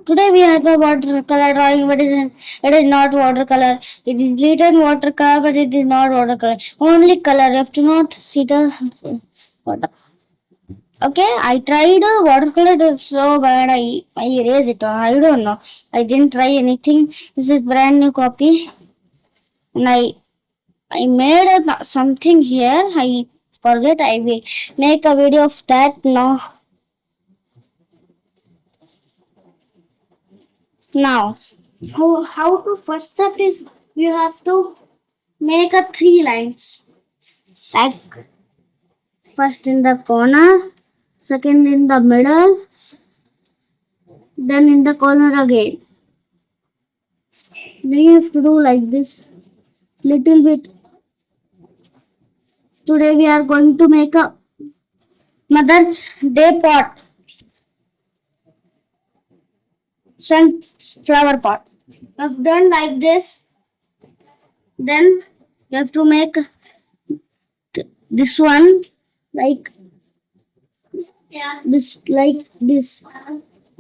Today we have a watercolor drawing, but it is not watercolor. It is written watercolor, but it is not watercolor. Only color. You have to not see the water. Okay, I tried watercolor. It was so bad. I erased it. I don't know. I didn't try anything. This is brand new copy, and I made something here. I forget. I will make a video of that now. Now, how to first step is you have to make a three lines. Like first in the corner, second in the middle, then in the corner again. Then you have to do like this little bit. Today we are going to make a Mother's Day pot, sunflower pot. I've done like this. Then you have to make this one like this, like this.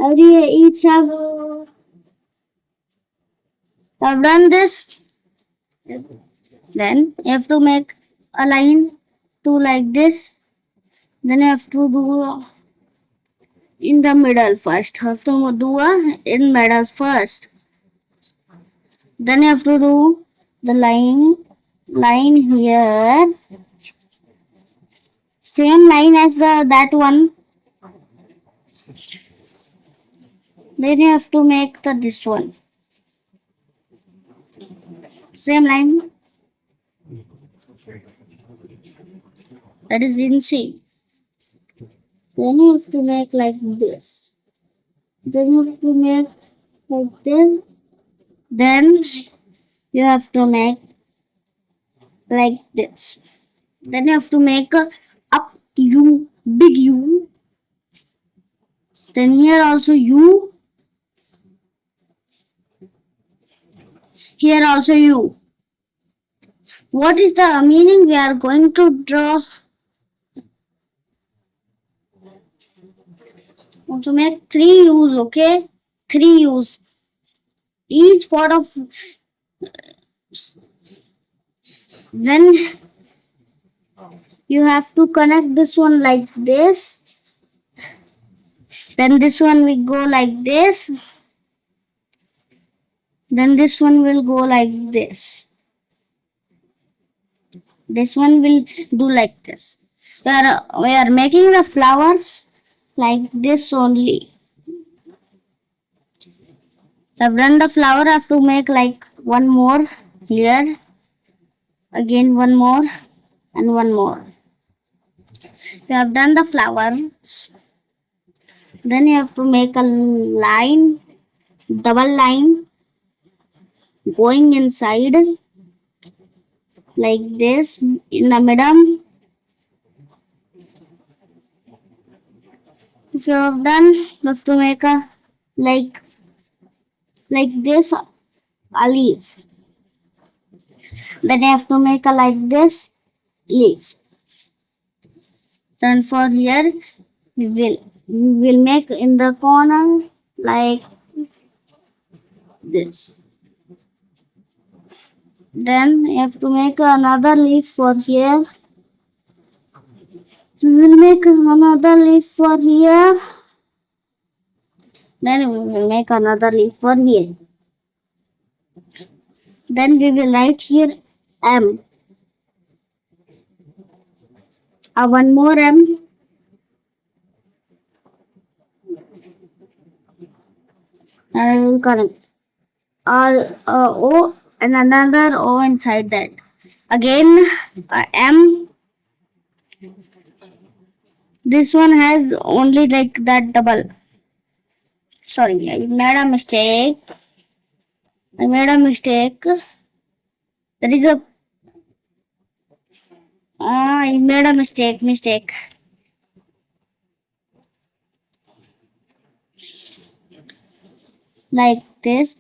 Every each have. I've done this. Then you have to make a line to like this. Then you have to do in the middle first. You have to do a in middle first. Then you have to do the line here. Same line as that one. Then you have to make this one. Same line. That is insane. Then you have to make like this. Then you have to make like this. Then you have to make like this. Then you have to make a up U, big U. Then here also U. Here also U. What is the meaning? We are going to draw. Also make 3 U's, okay? 3 U's. Each part of. Then you have to connect this one like this. Then this one will go like this. Then this one will go like this. This one will do like this. We are making the flowers like this only. I've done the flower. I have to make like one more here. Again one more and one more. We have done the flowers. Then you have to make a line, double line going inside like this in the middle. If you have done, you have to make a like this a leaf. Then you have to make a like this leaf. Then for here we will make in the corner like this. Then you have to make another leaf for here. We will make another leaf for here. Then we will make another leaf for here. Then we will write here M. One more M. And I will connect. Or O and another O inside that. Again M. This one has only like that double. Sorry, I made a mistake. That is a. I made a mistake. Like this.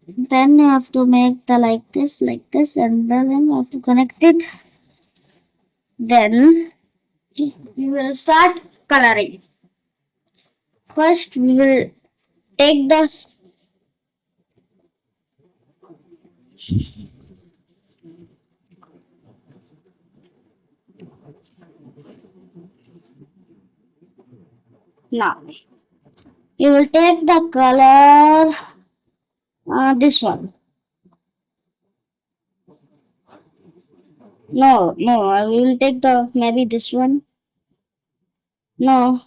Then you have to make the like this, and then you have to connect it. Then we will start coloring. First, we will take the now. We will take the color. This one. No, no. We will take the maybe this one. No.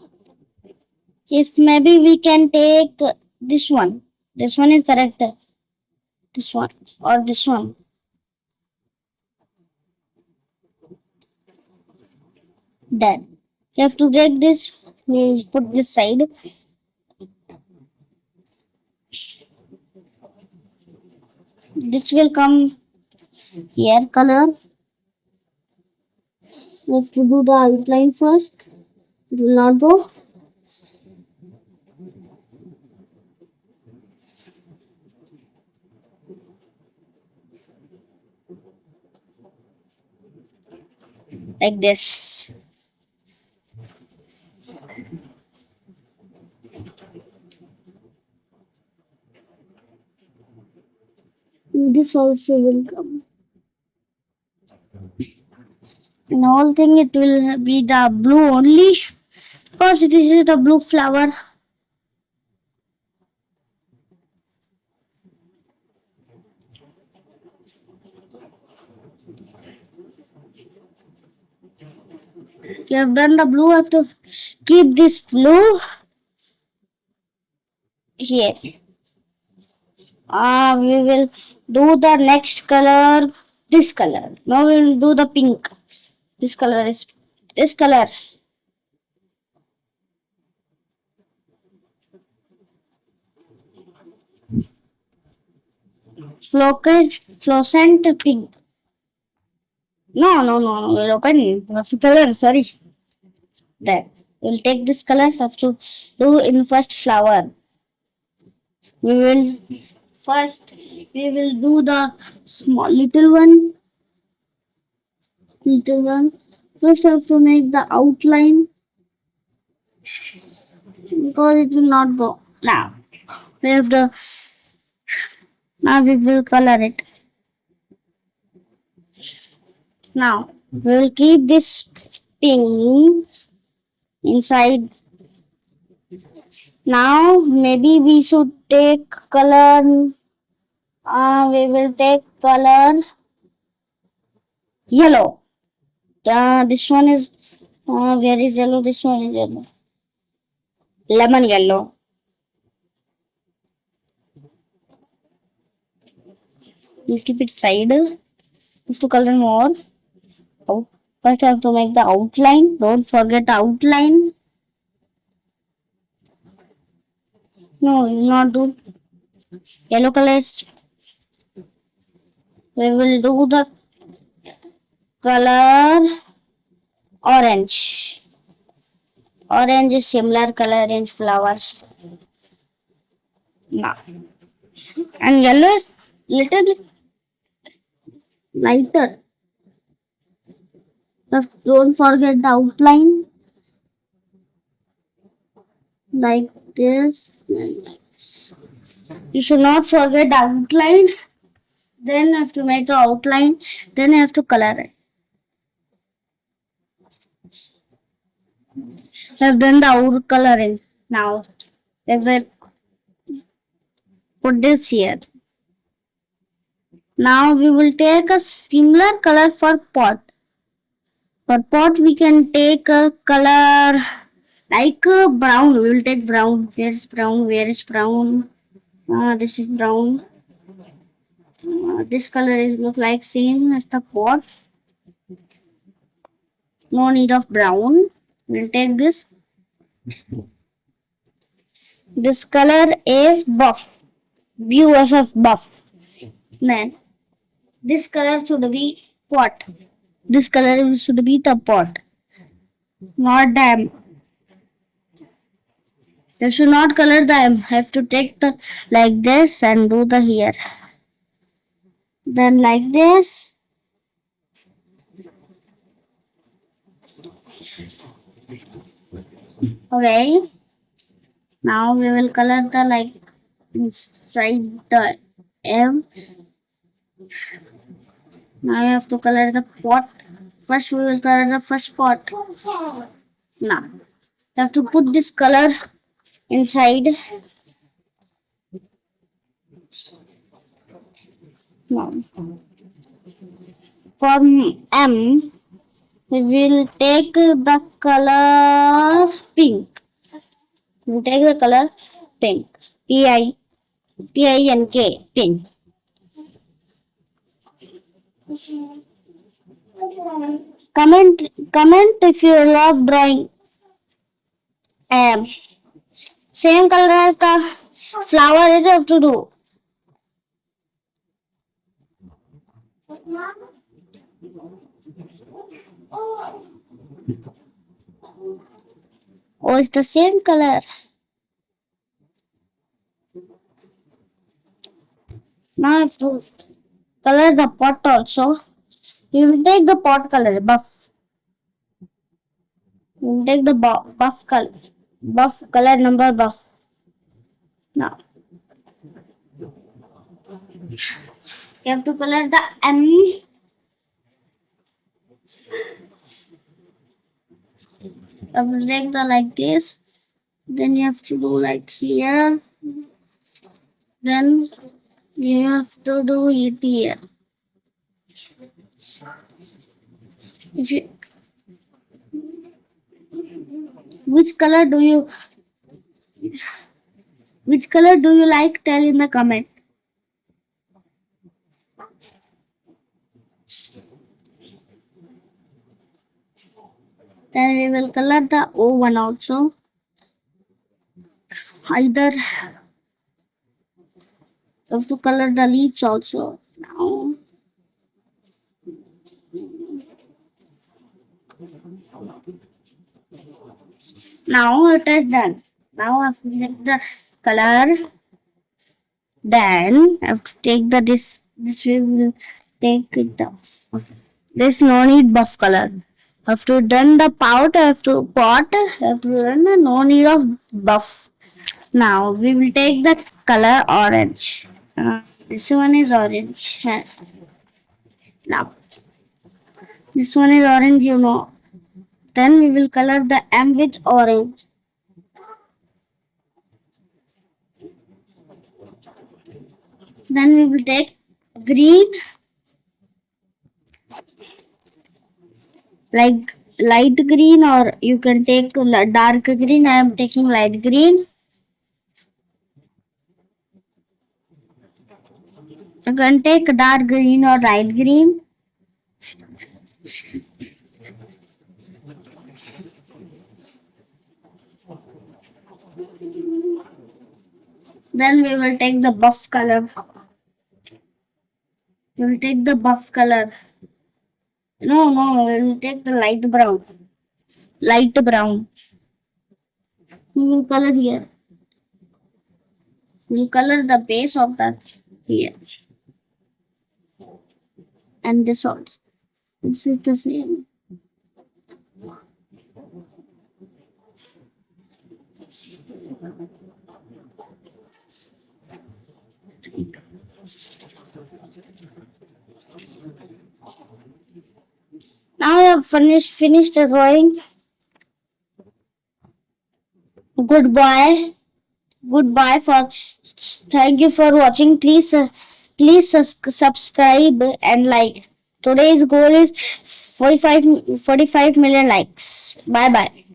If maybe we can take this one. This one is correct. This one or this one. Then you have to take this. We put this side. This will come here color. We have to do the outline first. It will not go like this. This also will come. And whole thing it will be the blue only because it is the blue flower. You have done the blue. Have to keep this blue here. We will do the next color. This color. Now we will do the pink. This color is this color. Fluorescent pink. No, no, no, no. We'll open it. We have to color. Sorry. There. We'll take this color. Have to do in first flower. We will first. We will do the small little one. Little one. First, I have to make the outline because it will not go. Now we have to. Now we will color it. Now we will keep this pink inside. Now maybe we should take color. We will take color yellow. This one is where is yellow? This one is yellow. Lemon yellow. We'll keep it side. Have to color more. Oh, first I have to make the outline. Don't forget the outline. No, we will not do yellow colors. We will do the color orange. Orange is similar color in flowers. No. And yellow is little bit lighter. But don't forget the outline like this. You should not forget the outline. Then I have to make the outline. Then I have to color it. I have done the out coloring. Now I will put this here. Now we will take a similar color for pot. For pot we can take a color like brown. We will take brown. Where is brown? Where is brown? This is brown. This color is look like same as the pot. No need of brown. We'll take this. This color is buff. BUFF buff. Then this color should be pot. This color should be the pot. Not them. You should not color them. Have to take the like this and do the here. Then like this. Okay. Now we will color the like inside the M. Now you have to color the pot. First we will color the first pot. Now you have to put this color inside. Now for M we will take the color pink. We will take the color pink. Pink. Pink. Comment comment if you love drawing. Um, Same color as the flower is you have to do. Oh, it's the same color. Now I have to color the pot also. We will take the pot color buff. We will take the buff color. Buff color number buff. Now you have to color the M. I will take the like this. Then you have to do like here. Then you have to do it here. If you, which color do you which color do you like? Tell in the comment. Then we will color the O one also. Either you have to color the leaves also. Now it is done. Now I have to take the color. Then I have to take the this we will take it down. There's no need buff color. Have to done the pot. Have to done the no need of buff. Now we will take the color orange. This one is orange. Now this one is orange. You know. Then we will color the M with orange. Then we will take green, like light green, or you can take dark green. I am taking light green. You can take dark green or light green. Then we will take the buff color. We will take the buff color. No, we will take the light brown. Light brown. We will color here. We will color the base of that here. And this also. This is the same. Now I have finished the drawing. Goodbye. Goodbye for thank you for watching. Please subscribe and like. Today's goal is 45 million likes. Bye bye.